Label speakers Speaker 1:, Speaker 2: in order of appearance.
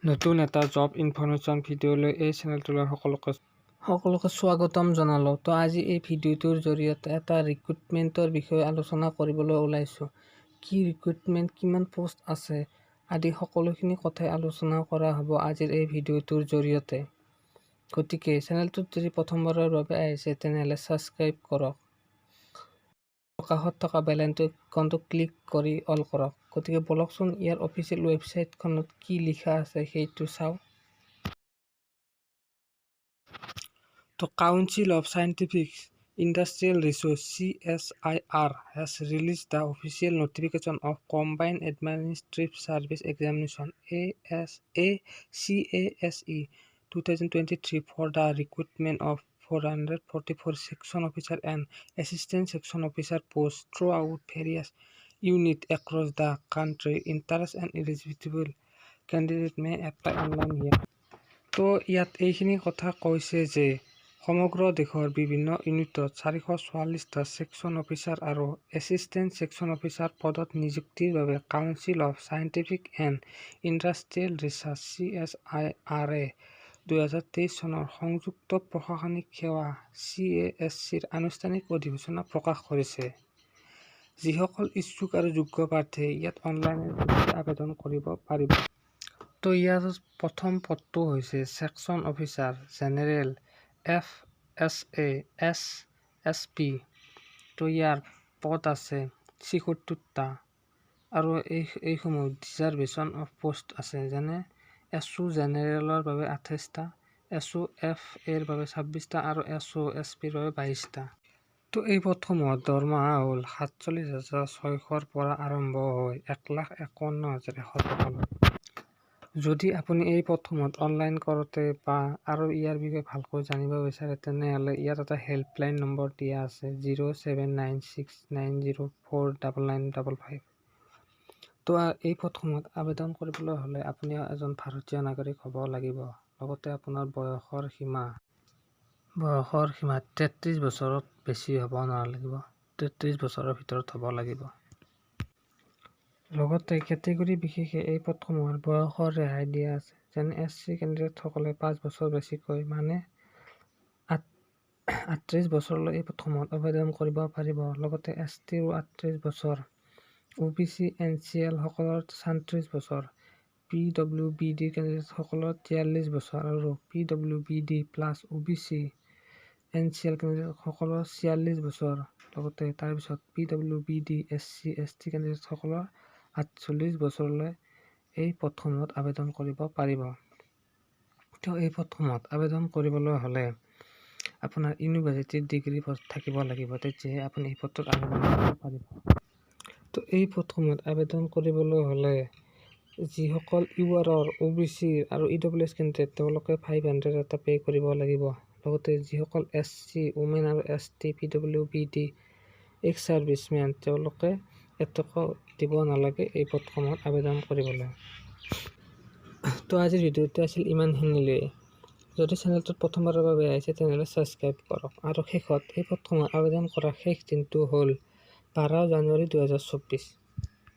Speaker 1: নতুন এটা job information ভিডিঅ'লৈ এই চেনেলটোলৈ সকলোকে স্বাগতম জনালোঁ। তো আজি এই ভিডিঅ'টোৰ জৰিয়তে এটা ৰিক্ৰুটমেণ্টৰ বিষয়ে আলোচনা কৰিবলৈ ওলাইছোঁ। কি ৰিক্ৰুটমেণ্ট, কিমান পোষ্ট আছে আদি সকলোখিনি কথাই আলোচনা কৰা হ'ব আজিৰ এই ভিডিঅ'টোৰ জৰিয়তে। গতিকে চেনেলটোত যদি প্ৰথমবাৰৰ বাবে আহিছে তেনেহ'লে ছাবস্ক্ৰাইব কৰক। কাষত থকা বেল আইকনটো ক্লিক কৰি অল কৰক। গতিকে বলকচোন ইয়াৰ অফিচিয়েল ৱেবছাইটখনত কি লিখা আছে সেইটো চাওঁ। তো Council of Scientific Industrial Research (CSIR) has released the official notification of Combined Administrative Service Examination (CASE) 2023 for the recruitment of 444 section officer and assistant section officer posts throughout various units across the country. Interested and eligible candidates may apply online here. তো ইয়াত এইখিনি কথা কৈছে যে সমগ্ৰ দেশৰ বিভিন্ন ইউনিটত 444টা section officer আৰু এছিষ্টেণ্ট ছেকশ্যন অফিচাৰ পদত নিযুক্তিৰ বাবে council of scientific and industrial research (CSIR) 2023 চনৰ সংযুক্ত প্ৰশাসনিক সেৱা (CASE)ৰ আনুষ্ঠানিক অধিসূচনা প্ৰকাশ কৰিছে। যিসকল ইচ্ছুক আৰু যোগ্য প্ৰাৰ্থীয়ে ইয়াত অনলাইনৰ যোগেদি আবেদন কৰিব পাৰিব। তো ইয়াৰ প্ৰথম পদটো হৈছে section officer general FSA SSP। তো ইয়াৰ পদ আছে 76টা আৰু এইসমূহ ৰিজাৰ্ভেশ্যন অফ পোষ্ট আছে, যেনে SO জেনেৰেলৰ বাবে 28টা, SO FA ৰ বাবে 26টা আৰু SO SP ৰ বাবে 22টা। তো এই পদসমূহত দৰমহা হ'ল 47,600ৰ পৰা আৰম্ভ হৈ 1,51,100 টকালৈ। যদি আপুনি এই পদসমূহত অনলাইন কৰোঁতে বা আৰু ইয়াৰ বিষয়ে ভালকৈ জানিব বিচাৰে তেনেহ'লে ইয়াত এটা হেল্পলাইন নম্বৰ দিয়া আছে 07969049955। তো এই পদসমূহত আবেদন কৰিবলৈ হ'লে আপুনি এজন ভাৰতীয় নাগৰিক হ'ব লাগিব। লগতে আপোনাৰ বয়সৰ সীমা 33 বছৰত বেছি হ'ব নালাগিব, 33 বছৰৰ ভিতৰত হ'ব লাগিব। লগতে কেটেগৰী বিশেষে এই পদসমূহৰ বয়সৰ ৰেহাই দিয়া আছে, যেনে SC কেণ্ডিডেটসকলে 5 বছৰ বেছিকৈ মানে 38 বছৰলৈ এই পদসমূহত আবেদন কৰিব পাৰিব। লগতে ST ৰো 38 বছৰ, OBC NCL সকলৰ 37 বছৰ, PWBD কেণ্ডিডেটসকলৰ 43 বছৰ আৰু PWBD প্লাছ OBC NCL কেণ্ডিডেটসকলৰ 46 বছৰ। লগতে তাৰপিছত PWBD SC ST কেণ্ডিডেটসকলৰ 48 বছৰলৈ এই পদসমূহত আবেদন কৰিব পাৰিব। তো এই পদসমূহত আবেদন কৰিবলৈ হ'লে আপোনাৰ ইউনিভাৰ্চিটিৰ ডিগ্ৰী থাকিব লাগিব, তেতিয়াহে আপুনি এই পদটোত আবেদন কৰিব পাৰিব। তো এই পদসমূহত আবেদন কৰিবলৈ হ'লে যিসকল UR OBC আৰু EWS কেণ্ডিডেট তেওঁলোকে 500 এটা পে' কৰিব লাগিব। লগতে যিসকল SC ওমেন আৰু ST PWBD এক্স ছাৰ্ভিচমেন তেওঁলোকে এটকাও দিব নালাগে এই পদসমূহত আবেদন কৰিবলৈ। তো আজিৰ ভিডিঅ'টো আছিল ইমানখিনিলৈয়ে। যদি চেনেলটোত প্ৰথমবাৰৰ বাবে আহিছে তেনেহ'লে ছাবস্ক্ৰাইব কৰক। আৰু শেষত এই পদসমূহত আবেদন কৰাৰ শেষ দিনটো হ'ল 12 জানুৱাৰী 2024।